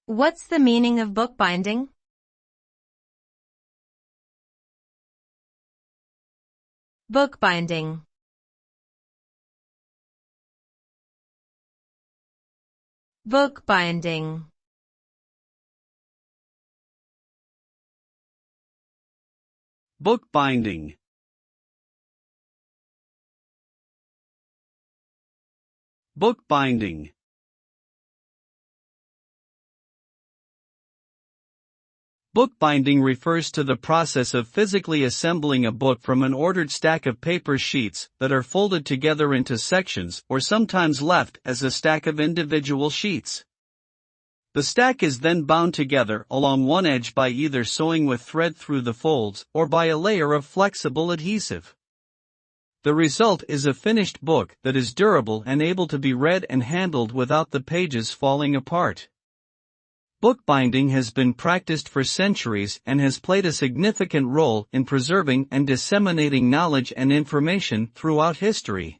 What's the meaning of bookbinding? Bookbinding. Bookbinding. Bookbinding. Bookbinding. Bookbinding refers to the process of physically assembling a book from an ordered stack of paper sheets that are folded together into sections or sometimes left as a stack of individual sheets. The stack is then bound together along one edge by either sewing with thread through the folds or by a layer of flexible adhesive. The result is a finished book that is durable and able to be read and handled without the pages falling apart. Bookbinding has been practiced for centuries and has played a significant role in preserving and disseminating knowledge and information throughout history.